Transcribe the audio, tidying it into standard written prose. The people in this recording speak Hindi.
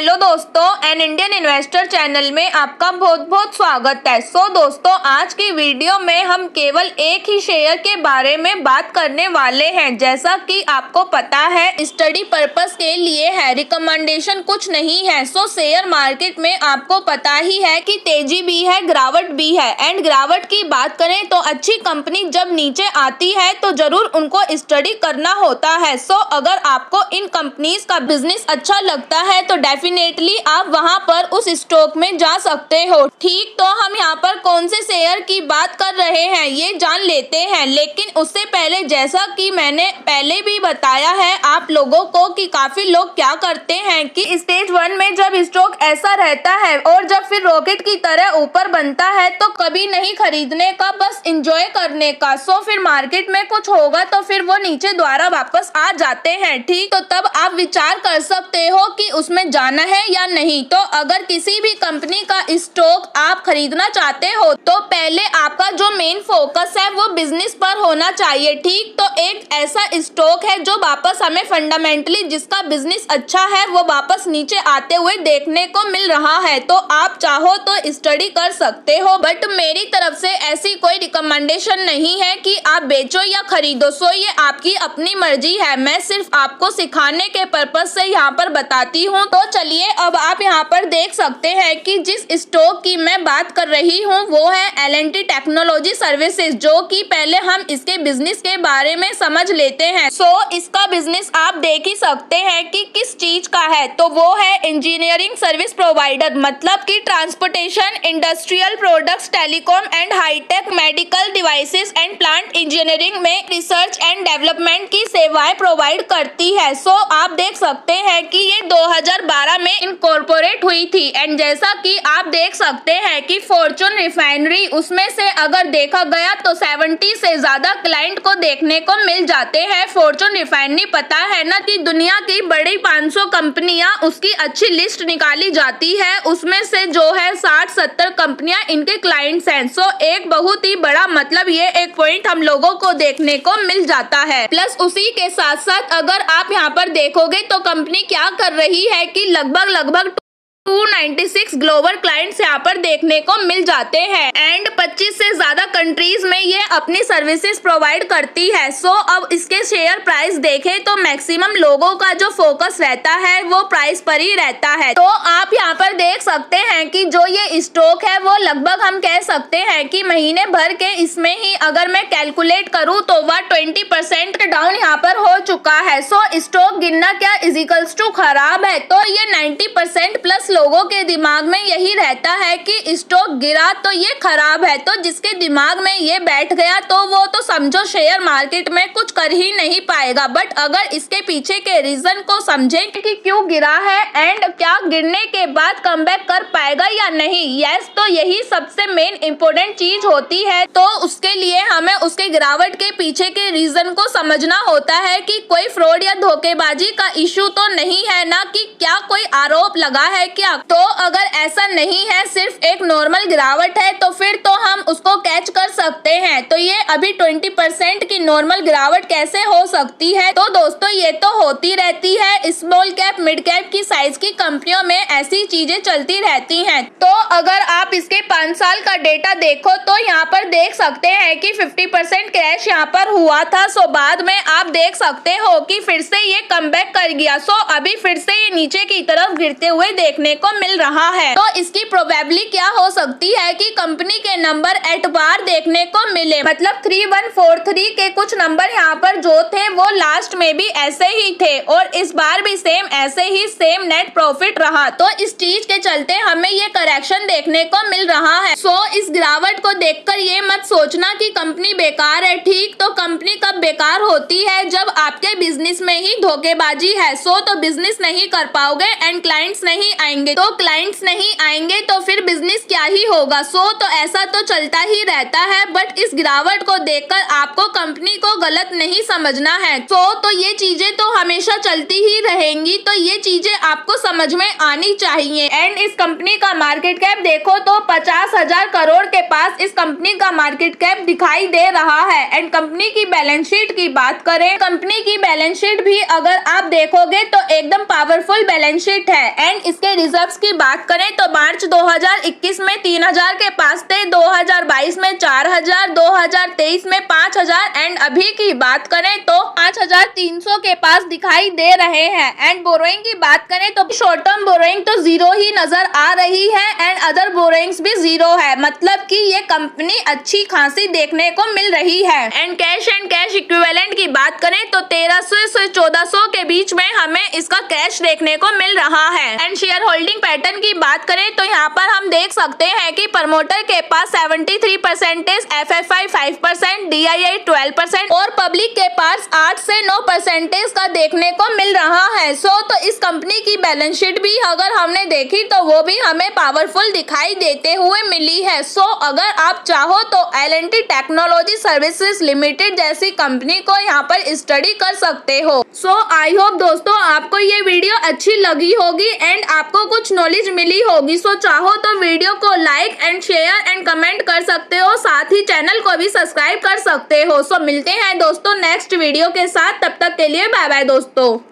हेलो दोस्तों, एन इंडियन इन्वेस्टर चैनल में आपका बहुत बहुत स्वागत है। दोस्तों, आज की वीडियो में हम केवल एक ही शेयर के बारे में बात करने वाले हैं। जैसा कि आपको पता है, स्टडी पर्पस के लिए है, रिकमेंडेशन कुछ नहीं है। शेयर मार्केट में आपको पता ही है कि तेजी भी है, गिरावट भी है। एंड गिरावट की बात करें तो अच्छी कंपनी जब नीचे आती है तो जरूर उनको स्टडी करना होता है। अगर आपको इन कंपनीज का बिजनेस अच्छा लगता है तो डेफिनेटली आप वहां पर उस स्टॉक में जा सकते हो। ठीक, तो हम यहाँ पर कौन से शेयर की बात कर रहे हैं ये जान लेते हैं। लेकिन उससे पहले, जैसा कि मैंने पहले भी बताया है आप लोगों को कि काफी लोग क्या करते हैं कि स्टेज 1 में जब स्टॉक ऐसा रहता है और जब फिर रॉकेट की तरह ऊपर बनता है तो कभी नहीं खरीदने का, बस एंजॉय करने का। फिर मार्केट में कुछ होगा तो फिर वो नीचे द्वारा वापस आ जाते हैं। ठीक, तो तब आप विचार कर सकते हो कि उसमें जाना है या नहीं। तो अगर किसी भी कंपनी का स्टॉक आप खरीदना चाहते हो तो पहले आपका जो मेन फोकस है वो बिजनेस पर होना चाहिए। ठीक, तो एक ऐसा स्टॉक है जो वापस हमें फंडामेंटली, जिसका बिजनेस अच्छा है, वो वापस नीचे आते हुए देखने को मिल रहा है। तो आप चाहो तो स्टडी कर सकते हो, बट मेरी तरफ से ऐसी कोई रिकमेंडेशन नहीं है कि आप बेचो या खरीदो। ये आपकी अपनी मर्जी है। मैं सिर्फ आपको सिखाने के पर्पज से यहाँ पर बताती हूँ। तो चलिए, अब आप यहाँ पर देख सकते हैं कि जिस स्टॉक की मैं बात कर रही हूँ वो है L&T टेक्नोलॉजी सर्विसेज, जो कि पहले हम इसके बिजनेस के बारे में समझ लेते हैं। इसका बिजनेस आप देख ही सकते हैं कि किस चीज का है। तो वो है इंजीनियरिंग सर्विस प्रोवाइडर, मतलब कि transportation, industrial products, telecom and hi-tech, medical devices and plant engineering में रिसर्च एंड डेवलपमेंट की सेवाएं प्रोवाइड करती है। आप देख सकते हैं कि ये 2012 में इनकॉर्पोरेट हुई थी। एंड जैसा कि आप देख सकते हैं कि फॉर्चून रिफाइनरी, उसमें से अगर देखा गया तो 70 से ज्यादा क्लाइंट को देखने को मिल जाते हैं। फॉर्चून रिफाइनरी, पता है ना कि दुनिया की बड़ी 500 कंपनियां, उसकी अच्छी लिस्ट निकाली जाती है, उसमें से जो है 60-70 कंपनियां इनके क्लाइंट्स हैं। एक बहुत ही बड़ा, मतलब ये एक पॉइंट हम लोगों को देखने को मिल जाता है। प्लस उसी के साथ साथ अगर आप यहाँ पर देखोगे तो कंपनी क्या कर रही है कि लगभग 296 ग्लोबल क्लाइंट्स यहाँ पर देखने को मिल जाते हैं। एंड 25 से ज्यादा कंट्रीज में ये अपनी सर्विसेज प्रोवाइड करती है। अब इसके शेयर प्राइस देखें तो मैक्सिमम लोगों का जो फोकस रहता है वो प्राइस पर ही रहता है। तो आप यहाँ पर देख सकते हैं कि जो ये स्टॉक है वो लगभग हम कह सकते हैं कि महीने भर के इसमें ही अगर मैं कैलकुलेट करूँ तो वह 20% डाउन यहाँ पर हो चुका है। स्टॉक गिरना क्या इजिकल्स टू खराब है। तो ये 90% प्लस लोगों के दिमाग में यही रहता है कि स्टॉक गिरा तो ये खराब है। तो जिसके दिमाग में ये बैठ गया तो वो तो समझो शेयर मार्केट में कुछ कर ही नहीं पाएगा। बट अगर इसके पीछे के रीजन को समझें कि क्यों गिरा है एंड क्या गिरने के बाद कमबैक कर पाएगा या नहीं, यस, तो यही सबसे मेन इंपॉर्टेंट चीज होती है। तो उसके लिए हमें उसके गिरावट के पीछे के रीजन को समझना होता है कि कोई फ्रॉड या धोखेबाजी का इशू तो नहीं है ना, कि क्या कोई आरोप लगा है क्या। तो अगर ऐसा नहीं है, सिर्फ एक नॉर्मल गिरावट है, तो फिर तो हम उसको कैच कर सकते हैं। तो ये अभी 20% की नॉर्मल गिरावट कैसे हो सकती है। तो दोस्तों, ये तो होती रहती है, स्मॉल कैप मिड कैप की साइज की कंपनियों में ऐसी चीजें चलती रहती हैं। तो अगर आप इसके 5 साल का डेटा देखो तो यहाँ पर देख सकते हैं कि 50% क्रैश यहाँ पर हुआ था। बाद में आप देख सकते हो कि फिर से ये कमबैक कर गया। अभी फिर से ये नीचे की तरफ गिरते हुए देखने को मिल रहा है। तो इसकी प्रोबेबिलिटी क्या हो सकती है कि कंपनी के नंबर एट बार देखने को मिले, मतलब 3143 के कुछ नंबर यहाँ पर जो थे वो लास्ट में भी ऐसे ही थे और इस बार भी सेम ऐसे ही सेम नेट प्रॉफिट रहा। तो इस चीज के चलते हमें ये करेक्शन देखने को मिल रहा है। इस गिरावट को देखकर ये मत सोचना कि कंपनी बेकार है। ठीक, तो कंपनी कब बेकार होती है, जब आपके बिजनेस में ही धोखेबाजी है। तो बिजनेस नहीं कर पाओगे एंड क्लाइंट्स नहीं आएंगे। आएंगे तो क्लाइंट्स नहीं आएंगे तो फिर बिजनेस क्या ही होगा। तो ऐसा तो चलता ही रहता है, बट इस गिरावट को देखकर आपको कंपनी को गलत नहीं समझना है। तो ये चीजें तो हमेशा चलती ही रहेंगी, तो ये चीजें आपको समझ में आनी चाहिए। एंड इस कंपनी का मार्केट कैप देखो तो 50,000 करोड़ के पास इस कंपनी का मार्केट कैप दिखाई दे रहा है। एंड कंपनी की बैलेंस शीट की बात करें, कंपनी की बैलेंस शीट भी अगर आप देखोगे तो एकदम पावरफुल बैलेंस शीट है। एंड इसके रिजर्व्स की बात करें तो मार्च 2021 में 3,000 के पास थे, 2022 में 4,000, 2023 में 5,000 एंड अभी की बात करें तो 5,300 के पास दिखाई दे रहे हैं। एंड बोरोइंग की बात करें तो शॉर्ट टर्म बोरोइंग तो जीरो ही नजर आ रही है एंड अदर बोरोइंग्स भी जीरो है, मतलब कि ये कंपनी अच्छी खासी देखने को मिल रही है। एंड कैश इक्विवेलेंट की बात करें तो 1,300 से 1,400 के बीच में हमें इसका कैश देखने को मिल रहा है। एंड शेयर होल्डिंग पैटर्न की बात करें तो यहाँ पर हम देख सकते हैं कि प्रमोटर के पास 73%, FFI 5%, DII 12% और पब्लिक के पास 8 से 9% का देखने को मिल रहा है। तो इस कंपनी की बैलेंस शीट भी अगर हमने देखी तो वो भी हमें पावरफुल दिखाई देते हुए मिली है। अगर आप चाहो तो L&T टेक्नोलॉजी सर्विसेज लिमिटेड जैसी कंपनी को यहाँ पर स्टडी कर सकते हो। आई होप दोस्तों आपको ये वीडियो अच्छी लगी होगी एंड आपको कुछ नॉलेज मिली होगी। चाहो तो वीडियो को like and share and comment कर सकते हो, साथ ही चैनल को भी सब्सक्राइब कर सकते हो। मिलते हैं दोस्तों नेक्स्ट वीडियो के साथ, तब तक के लिए बाय बाय दोस्तों।